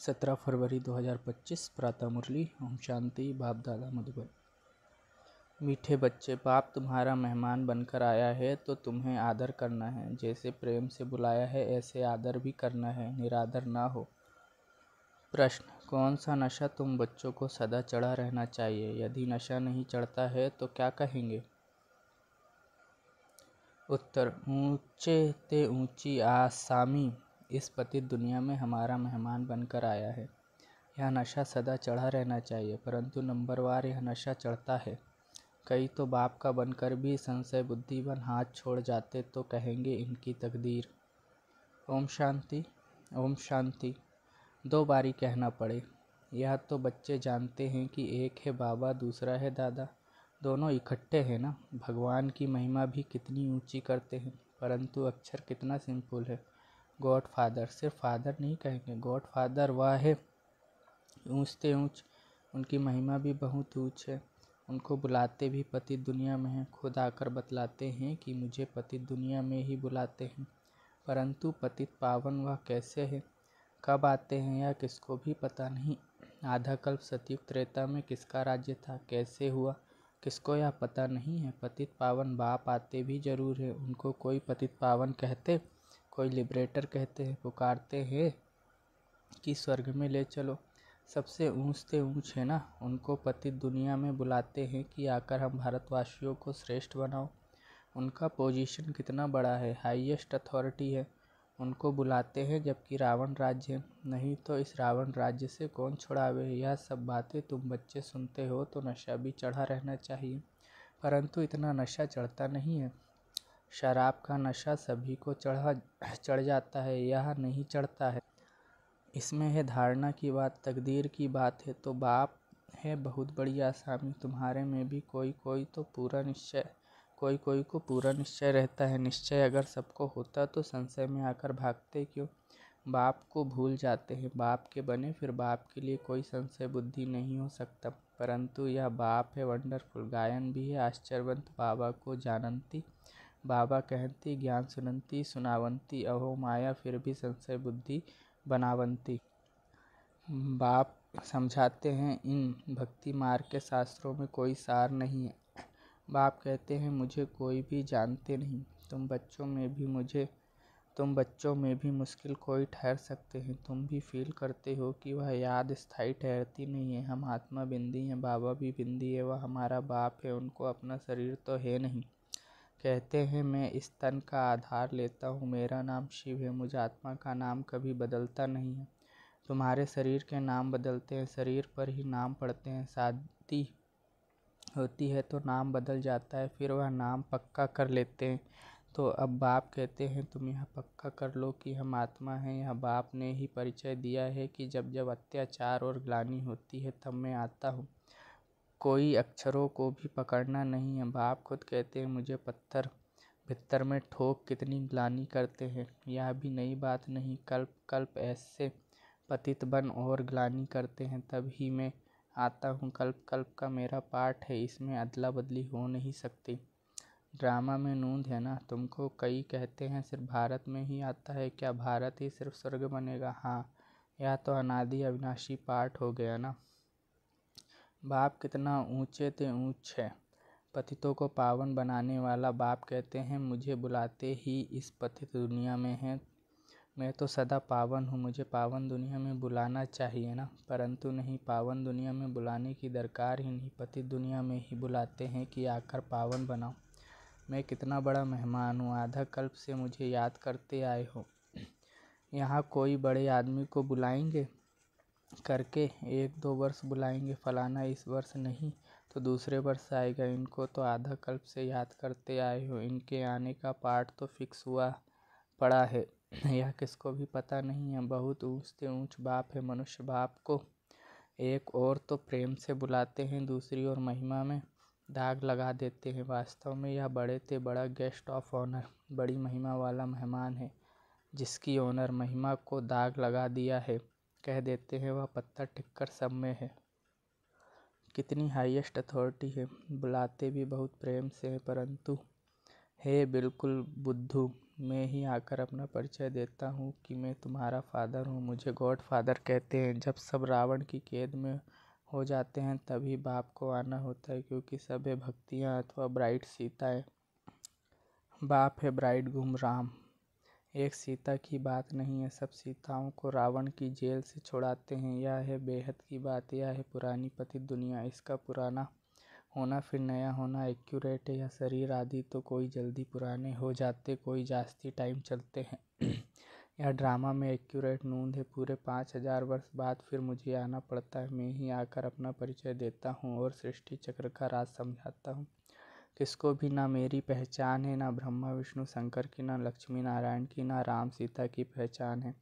17 फरवरी 2025 प्रातः मुरली। ओम शांति। बाप दादा मधुबन। मीठे बच्चे, बाप तुम्हारा मेहमान बनकर आया है तो तुम्हें आदर करना है। जैसे प्रेम से बुलाया है ऐसे आदर भी करना है, निरादर ना हो। प्रश्न: कौन सा नशा तुम बच्चों को सदा चढ़ा रहना चाहिए? यदि नशा नहीं चढ़ता है तो क्या कहेंगे? उत्तर: ऊंचे ते ऊंची आसामी इस पतित दुनिया में हमारा मेहमान बनकर आया है। यह नशा सदा चढ़ा रहना चाहिए, परंतु नंबरवार यह नशा चढ़ता है। कई तो बाप का बनकर भी संशय बुद्धि बन हाथ छोड़ जाते तो कहेंगे इनकी तकदीर। ओम शांति। ओम शांति। 2 बारी कहना पड़े। यह तो बच्चे जानते हैं कि एक है बाबा, दूसरा है दादा, दोनों इकट्ठे हैं ना। भगवान की महिमा भी कितनी ऊंची करते हैं, परंतु अक्षर कितना सिंपल है। गॉड फादर, सिर्फ फादर नहीं कहेंगे, गॉड फादर वह है ऊंचते ऊंच, उनकी महिमा भी बहुत ऊंच है। उनको बुलाते भी पतित दुनिया में हैं। खुद आकर बतलाते हैं कि मुझे पतित दुनिया में ही बुलाते हैं, परंतु पतित पावन वह कैसे है, कब आते हैं यह किसको भी पता नहीं। आधा कल्प सतयुग त्रेता में किसका राज्य था, कैसे हुआ, किसको यह पता नहीं है। पतित पावन बाप आते भी जरूर है। उनको कोई पतित पावन कहते, कोई लिबरेटर कहते हैं, पुकारते हैं कि स्वर्ग में ले चलो। सबसे ऊंचते ऊंच है ना, उनको पतित दुनिया में बुलाते हैं कि आकर हम भारतवासियों को श्रेष्ठ बनाओ। उनका पोजीशन कितना बड़ा है, हाईएस्ट अथॉरिटी है। उनको बुलाते हैं जबकि रावण राज्य है, नहीं तो इस रावण राज्य से कौन छुड़ावे। यह सब बातें तुम बच्चे सुनते हो तो नशा भी चढ़ा रहना चाहिए, परंतु इतना नशा चढ़ता नहीं है। शराब का नशा सभी को चढ़ जाता है, यह नहीं चढ़ता है। इसमें है धारणा की बात, तकदीर की बात है। तो बाप है बहुत बड़ी आसामी। तुम्हारे में भी कोई कोई को पूरा निश्चय रहता है। निश्चय अगर सबको होता तो संशय में आकर भागते क्यों? बाप को भूल जाते हैं। बाप के बने फिर बाप के लिए कोई संशय बुद्धि नहीं हो सकता, परंतु यह बाप है वंडरफुल। गायन भी है आश्चर्यवंत। बाबा को जानंती, बाबा कहती, ज्ञान सुनंती सुनावंती, अहो माया फिर भी संशय बुद्धि बनावंती। बाप समझाते हैं इन भक्ति मार्ग के शास्त्रों में कोई सार नहीं है। बाप कहते हैं मुझे कोई भी जानते नहीं, तुम बच्चों में भी मुश्किल कोई ठहर सकते हैं। तुम भी फील करते हो कि वह याद स्थायी ठहरती नहीं है। हम आत्मा बिंदी हैं, बाबा भी बिंदी है, वह हमारा बाप है, उनको अपना शरीर तो है नहीं। कहते हैं मैं इस तन का आधार लेता हूँ, मेरा नाम शिव है, मुझ आत्मा का नाम कभी बदलता नहीं है। तुम्हारे शरीर के नाम बदलते हैं, शरीर पर ही नाम पड़ते हैं। शादी होती है तो नाम बदल जाता है, फिर वह नाम पक्का कर लेते हैं। तो अब बाप कहते हैं तुम यह पक्का कर लो कि हम आत्मा हैं। यह बाप ने ही परिचय दिया है कि जब जब अत्याचार और ग्लानि होती है तब मैं आता हूँ। कोई अक्षरों को भी पकड़ना नहीं है। बाप खुद कहते हैं मुझे पत्थर भीतर में ठोक कितनी ग्लानि करते हैं। यह भी नई बात नहीं, कल्प कल्प ऐसे पतित बन और ग्लानि करते हैं, तभी मैं आता हूँ। कल्प कल्प का मेरा पाठ है, इसमें अदला बदली हो नहीं सकती। ड्रामा में नूंद है ना। तुमको कई कहते हैं सिर्फ भारत में ही आता है, क्या भारत ही सिर्फ स्वर्ग बनेगा? हाँ, यह तो अनादि अविनाशी पाठ हो गया ना। बाप कितना ऊंचे ते ऊंच है, पतितों को पावन बनाने वाला। बाप कहते हैं मुझे बुलाते ही इस पतित दुनिया में है। मैं तो सदा पावन हूँ, मुझे पावन दुनिया में बुलाना चाहिए ना, परंतु नहीं, पावन दुनिया में बुलाने की दरकार ही नहीं। पतित दुनिया में ही बुलाते हैं कि आकर पावन बनाओ। मैं कितना बड़ा मेहमान हूँ, आधा कल्प से मुझे याद करते आए हो। यहाँ कोई बड़े आदमी को बुलाएंगे करके 1-2 वर्ष बुलाएंगे, फलाना इस वर्ष नहीं तो दूसरे वर्ष आएगा। इनको तो आधा कल्प से याद करते आए हो। इनके आने का पाठ तो फिक्स हुआ पड़ा है, यह किसको भी पता नहीं है। बहुत ऊंचते ऊंच बाप है। मनुष्य बाप को एक और तो प्रेम से बुलाते हैं, दूसरी ओर महिमा में दाग लगा देते हैं। वास्तव में यह बड़े ते बड़ा गेस्ट ऑफ ऑनर, बड़ी महिमा वाला मेहमान है, जिसकी ऑनर महिमा को दाग लगा दिया है। कह देते हैं वह पत्थर टिक्कर सब में है। कितनी हाईएस्ट अथॉरिटी है। बुलाते भी बहुत प्रेम से है, परंतु हे बिल्कुल बुद्धू, मैं ही आकर अपना परिचय देता हूँ कि मैं तुम्हारा फादर हूँ। मुझे गॉड फादर कहते हैं। जब सब रावण की कैद में हो जाते हैं तभी बाप को आना होता है, क्योंकि सब है भक्तियाँ अथवा ब्राइड सीताएँ। बाप है ब्राइड गुम राम। एक सीता की बात नहीं है, सब सीताओं को रावण की जेल से छुड़ाते हैं। यह है बेहद की बात, यह है पुरानी पतित दुनिया। इसका पुराना होना फिर नया होना एक्यूरेट है। यह शरीर आदि तो कोई जल्दी पुराने हो जाते, कोई जास्ती टाइम चलते हैं। यह ड्रामा में एक्यूरेट नूंद है। पूरे 5000 वर्ष बाद फिर मुझे आना पड़ता है। मैं ही आकर अपना परिचय देता हूँ और सृष्टि चक्र का राज समझाता हूँ। किसको भी ना मेरी पहचान है, ना ब्रह्मा विष्णु शंकर की, ना लक्ष्मी नारायण की, ना राम सीता की पहचान है।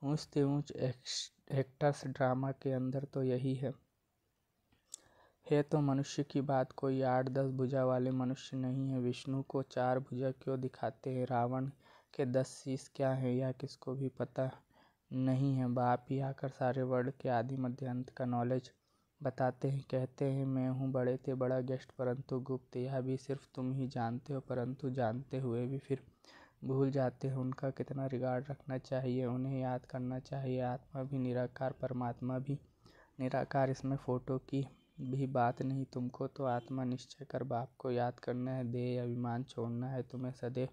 ऊंच से ऊंच एक्टर्स ड्रामा के अंदर तो यही है। तो मनुष्य की बात, कोई 8-10 भुजा वाले मनुष्य नहीं है। विष्णु को 4 भुजा क्यों दिखाते हैं? रावण के 10 शीश क्या है, यह किसको भी पता नहीं है। बाप ही आकर सारे वर्ल्ड के आदि मध्य अंत का नॉलेज बताते हैं। कहते हैं मैं हूँ बड़े से बड़ा गेस्ट परंतु गुप्त। यह भी सिर्फ तुम ही जानते हो, परंतु जानते हुए भी फिर भूल जाते हो। उनका कितना रिगार्ड रखना चाहिए, उन्हें याद करना चाहिए। आत्मा भी निराकार, परमात्मा भी निराकार, इसमें फोटो की भी बात नहीं। तुमको तो आत्मा निश्चय कर बाप को याद करना है। देह अभिमान छोड़ना है। तुम्हें सदैव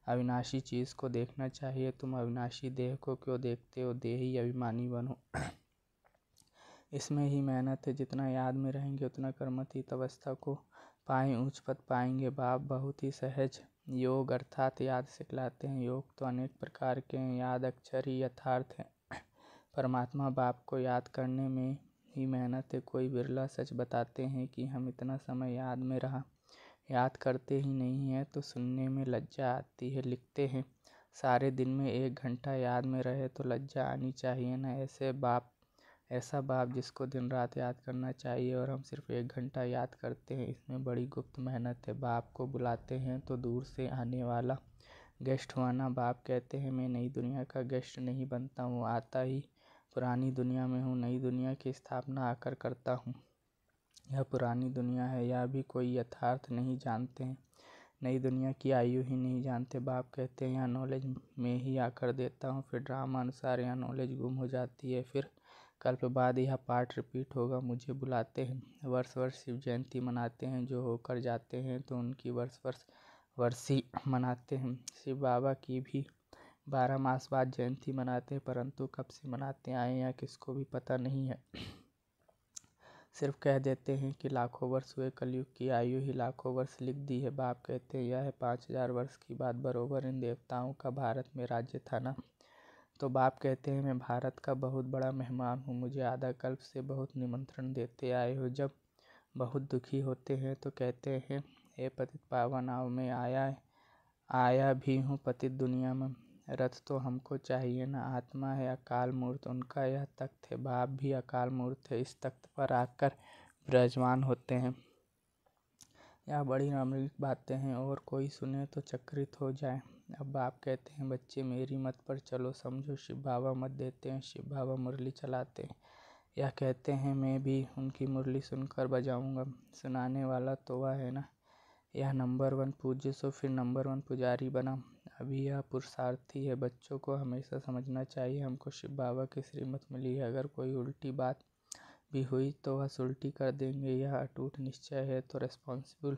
अविनाशी चीज़ को देखना चाहिए। तुम अविनाशी देह को क्यों देखते हो? देही अभिमानी बनो। इसमें ही मेहनत है। जितना याद में रहेंगे उतना कर्मतीत अवस्था को पाएं, उच्च पद पाएंगे। बाप बहुत ही सहज योग अर्थात याद सिखलाते हैं। योग तो अनेक प्रकार के हैं, याद अक्षर ही यथार्थ है। परमात्मा बाप को याद करने में ही मेहनत है। कोई बिरला सच बताते हैं कि हम इतना समय याद में रहा। याद करते ही नहीं है तो सुनने में लज्जा आती है। लिखते हैं सारे दिन में 1 घंटा याद में रहे तो लज्जा आनी चाहिए ना। ऐसा बाप जिसको दिन रात याद करना चाहिए और हम सिर्फ 1 घंटा याद करते हैं। इसमें बड़ी गुप्त मेहनत है। बाप को बुलाते हैं तो दूर से आने वाला गेस्ट हुआ। बाप कहते हैं मैं नई दुनिया का गेस्ट नहीं बनता हूँ, आता ही पुरानी दुनिया में हूँ। नई दुनिया की स्थापना आकर करता हूँ। यह पुरानी दुनिया है, यह भी कोई यथार्थ नहीं जानते हैं। नई दुनिया की आयु ही नहीं जानते। बाप कहते हैं यह नॉलेज मैं ही आकर देता हूँ। फिर ड्रामा अनुसार यह नॉलेज गुम हो जाती है। फिर कल्प बाद यह पार्ट रिपीट होगा। मुझे बुलाते हैं, वर्ष वर्ष शिव जयंती मनाते हैं। जो होकर जाते हैं तो उनकी वर्षी मनाते हैं। शिव बाबा की भी 12 मास बाद जयंती मनाते हैं, परंतु कब से मनाते आए या किसको भी पता नहीं है। सिर्फ कह देते हैं कि लाखों वर्ष हुए, कलयुग की आयु ही लाखों वर्ष लिख दी है। बाप कहते हैं यह है 5000 वर्ष की बात। बरोबर इन देवताओं का भारत में राज्य था ना। तो बाप कहते हैं मैं भारत का बहुत बड़ा मेहमान हूँ। मुझे आधा कल्प से बहुत निमंत्रण देते आए हो। जब बहुत दुखी होते हैं तो कहते हैं हे पतित पावन आओ, मैं आया भी हूँ पतित दुनिया में। रथ तो हमको चाहिए ना। आत्मा है अकाल मूर्त, उनका यह तख्त है। बाप भी अकाल मूर्त है, इस तख्त पर आकर विराजमान होते हैं। यह बड़ी रमणीक बातें हैं और कोई सुने तो चकित हो जाए। अब बाप कहते हैं बच्चे मेरी मत पर चलो, समझो। शिव बाबा मत देते हैं। शिव बाबा मुरली चलाते हैं। यह कहते हैं मैं भी उनकी मुरली सुनकर बजाऊंगा। सुनाने वाला तो वह है ना। यह नंबर 1 पूज्य सो फिर नंबर 1 पुजारी बना। अभी यह पुरुषार्थी है। बच्चों को हमेशा समझना चाहिए हमको शिव बाबा की श्रीमत मिली है। अगर कोई उल्टी बात भी हुई तो वह सुलटी कर देंगे, यह अटूट निश्चय है। तो रिस्पॉन्सिबल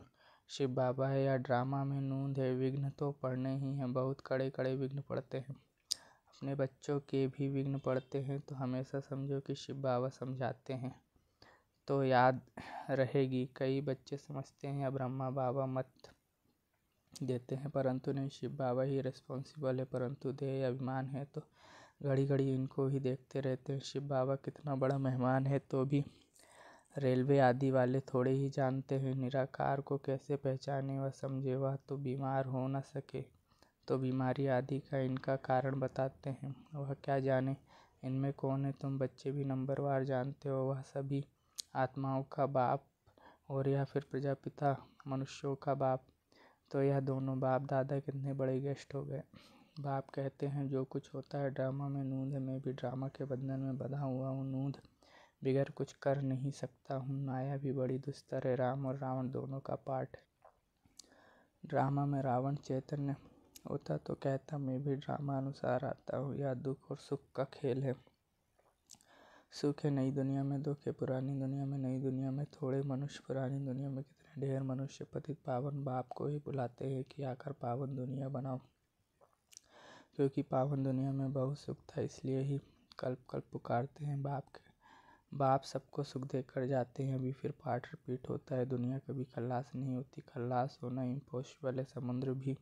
शिव बाबा है या ड्रामा में नूंद है। विघ्न तो पड़ने ही हैं, बहुत कड़े कड़े विघ्न पड़ते हैं। अपने बच्चों के भी विघ्न पड़ते हैं तो हमेशा समझो कि शिव बाबा समझाते हैं तो याद रहेगी। कई बच्चे समझते हैं या ब्रह्मा बाबा मत देते हैं, परंतु नहीं, शिव बाबा ही रिस्पॉन्सिबल है। परंतु देह अभिमान है तो घड़ी घड़ी इनको ही देखते रहते हैं। शिव बाबा कितना बड़ा मेहमान है तो भी रेलवे आदि वाले थोड़े ही जानते हैं। निराकार को कैसे पहचाने व समझे? वह तो बीमार हो न सके तो बीमारी आदि का इनका कारण बताते हैं। वह क्या जाने इनमें कौन है? तुम बच्चे भी नंबरवार जानते हो। वह सभी आत्माओं का बाप और या फिर प्रजापिता मनुष्यों का बाप। तो यह दोनों बाप दादा कितने बड़े गेस्ट हो गए। बाप कहते हैं जो कुछ होता है ड्रामा में नूंद है। मैं भी ड्रामा के बंधन में बंधा हुआ हूँ। नूंद बिगर कुछ कर नहीं सकता हूँ। माया भी बड़ी दुस्तर है। राम और रावण दोनों का पार्ट है। ड्रामा में रावण चैतन्य होता तो कहता मैं भी ड्रामा अनुसार आता हूँ। यह दुख और सुख का खेल है। सुख है नई दुनिया में, दुख है पुरानी दुनिया में। नई दुनिया में थोड़े मनुष्य, पुरानी दुनिया में कितने ढेर मनुष्य पतित पावन बाप को ही बुलाते हैं कि आकर पावन दुनिया बनाओ। क्योंकि पावन दुनिया में बहुत सुख था, इसलिए ही कल्प कल्प पुकारते हैं बाप के। बाप सबको सुख देकर जाते हैं। अभी फिर पाठ रिपीट होता है। दुनिया कभी खल्लास नहीं होती। खल्लास होना इम्पॉसिबल है। समुद्र भी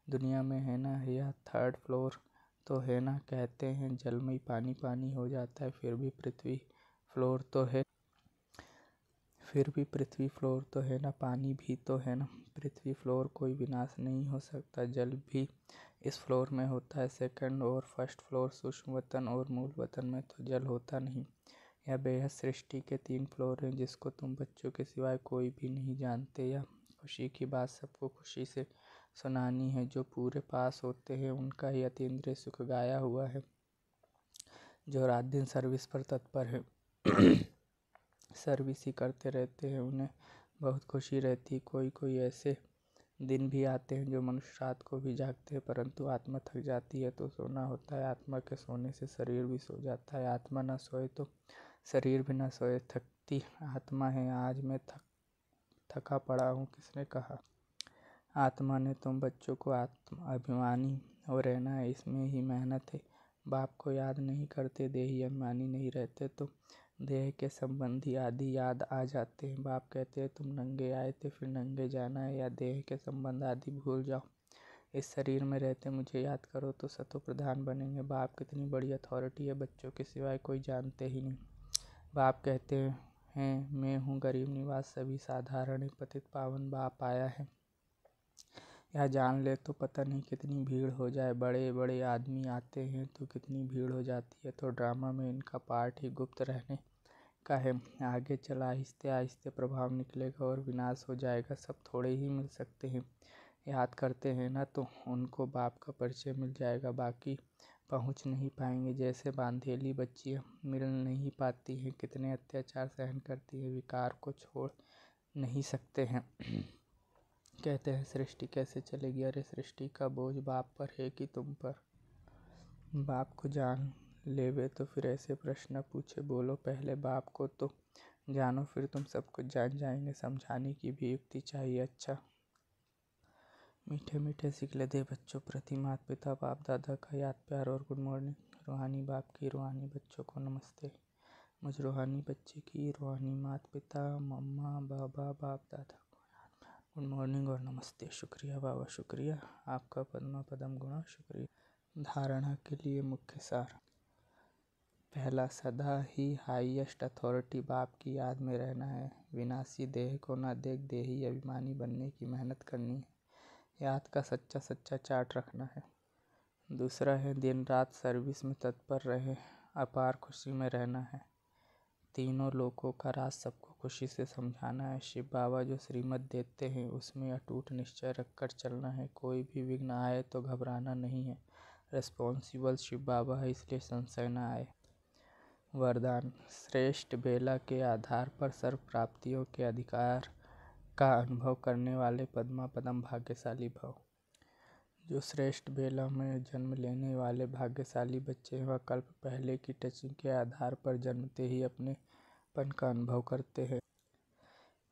दुनिया में है ना। यह 3rd फ्लोर तो है ना। कहते हैं जल में पानी पानी हो जाता है, फिर भी पृथ्वी फ्लोर तो है। फिर भी पृथ्वी फ्लोर तो है ना। पानी भी तो है ना। पृथ्वी फ्लोर कोई विनाश नहीं हो सकता। जल भी इस फ्लोर में होता है। 2nd और 1st फ्लोर सूक्ष्म वतन और मूल वतन में तो जल होता नहीं। यह बेहद सृष्टि के 3 फ्लोर हैं, जिसको तुम बच्चों के सिवाय कोई भी नहीं जानते। यह खुशी की बात सबको खुशी से सुनानी है। जो पूरे पास होते हैं उनका ही अतीन्द्रिय सुख गाया हुआ है। जो रात दिन सर्विस पर तत्पर है, सर्विस ही करते रहते हैं, उन्हें बहुत खुशी रहती है। कोई कोई ऐसे दिन भी आते हैं जो मनुष्य रात को भी जागते हैं, परंतु आत्मा थक जाती है तो सोना होता है। आत्मा के सोने से शरीर भी सो जाता है। आत्मा न सोए तो शरीर भी न सोए। थकती आत्मा है। आज मैं थका पड़ा हूँ। किसने कहा? आत्मा ने। तुम बच्चों को आत्मा अभिमानी हो रहना है, इसमें ही मेहनत है। बाप को याद नहीं करते, देही अभिमानी नहीं रहते तो देह के संबंधी आदि याद आ जाते हैं। बाप कहते हैं तुम नंगे आए थे, फिर नंगे जाना है, या देह के संबंध आदि भूल जाओ। इस शरीर में रहते मुझे याद करो तो सतो प्रधान बनेंगे। बाप कितनी बड़ी अथॉरिटी है, बच्चों के सिवाय कोई जानते ही नहीं। बाप कहते हैं मैं हूँ गरीब निवास, सभी साधारण है, पतित पावन बाप आया है। यह जान ले तो पता नहीं कितनी भीड़ हो जाए। बड़े बड़े आदमी आते हैं तो कितनी भीड़ हो जाती है। तो ड्रामा में इनका पार्ट ही गुप्त रहने का है। आगे चला आहिस्ते आहिस्ते प्रभाव निकलेगा और विनाश हो जाएगा। सब थोड़े ही मिल सकते हैं। याद करते हैं ना तो उनको बाप का परिचय मिल जाएगा, बाकी पहुंच नहीं पाएंगे। जैसे बांधेली बच्चियां मिल नहीं पाती हैं, कितने अत्याचार सहन करती है, विकार को छोड़ नहीं सकते हैं। कहते हैं सृष्टि कैसे चलेगी? अरे सृष्टि का बोझ बाप पर है कि तुम पर? बाप को जान लेवे तो फिर ऐसे प्रश्न पूछे। बोलो पहले बाप को तो जानो, फिर तुम सब कुछ जान जाएंगे। समझाने की भी युक्ति चाहिए। अच्छा मीठे मीठे सिखले दे बच्चों प्रति माता पिता बाप दादा का याद प्यार और गुड मॉर्निंग। रूहानी बाप की रूहानी बच्चों को नमस्ते। मुझ रूहानी बच्चे की रूहानी माता पिता मम्मा बाबा बाप दादा गुड मॉर्निंग और नमस्ते। शुक्रिया बाबा, शुक्रिया आपका पद्मा पदम गुणा, शुक्रिया। धारणा के लिए मुख्य सार। पहला, सदा ही हाईएस्ट अथॉरिटी बाप की याद में रहना है। विनाशी देह को न देख देही अभिमानी बनने की मेहनत करनी है। याद का सच्चा सच्चा चार्ट रखना है। दूसरा है दिन रात सर्विस में तत्पर रहे, अपार खुशी में रहना है। तीनों लोकों का राज सबको खुशी से समझाना है। शिव बाबा जो श्रीमत देते हैं उसमें अटूट निश्चय रखकर चलना है। कोई भी विघ्न आए तो घबराना नहीं है। रिस्पॉन्सिबल शिव बाबा है, इसलिए संशय न आए। वरदान, श्रेष्ठ बेला के आधार पर सर्व प्राप्तियों के अधिकार का अनुभव करने वाले पद्मा पदम भाग्यशाली भव। जो श्रेष्ठ बेला में जन्म लेने वाले भाग्यशाली बच्चे हैं वह कल्प पहले की टचिंग के आधार पर जन्मते ही अपने पन का अनुभव करते हैं।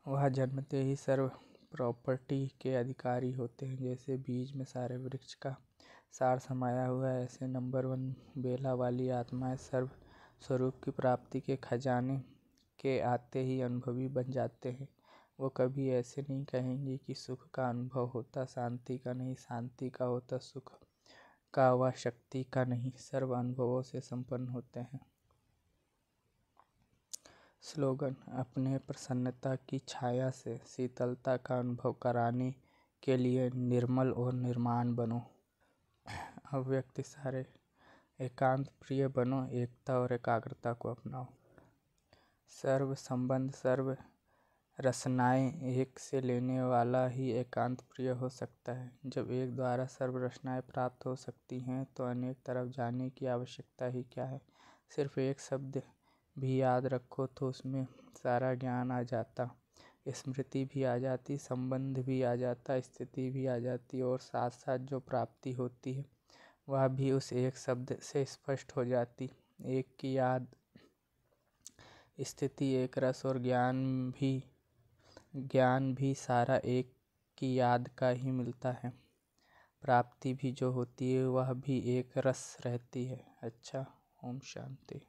वह जन्मते ही सर्व प्रॉपर्टी के अधिकारी होते हैं। जैसे बीज में सारे वृक्ष का सार समाया हुआ है, ऐसे नंबर 1 बेला वाली आत्माएं सर्व स्वरूप की प्राप्ति के खजाने के आते ही अनुभवी बन जाते हैं। वो कभी ऐसे नहीं कहेंगे कि सुख का अनुभव होता शांति का नहीं, शांति का होता सुख का व शक्ति का नहीं। सर्व अनुभवों से संपन्न होते हैं। स्लोगन, अपने प्रसन्नता की छाया से शीतलता का अनुभव कराने के लिए निर्मल और निर्माण बनो। अव्यक्त सारे, एकांत प्रिय बनो, एकता और एकाग्रता को अपनाओ। सर्व संबंध सर्व रचनाएं एक से लेने वाला ही एकांत प्रिय हो सकता है। जब एक द्वारा सर्व रचनाएं प्राप्त हो सकती हैं तो अनेक तरफ जाने की आवश्यकता ही क्या है। सिर्फ एक शब्द भी याद रखो तो उसमें सारा ज्ञान आ जाता। स्मृति भी आ जाती, संबंध भी आ जाता, स्थिति भी आ जाती और साथ साथ जो प्राप्ति होती है वह भी उस एक शब्द से स्पष्ट हो जाती। एक की याद, स्थिति, एक रस और ज्ञान भी सारा एक की याद का ही मिलता है। प्राप्ति भी जो होती है वह भी एक रस रहती है। अच्छा, ओम शांति।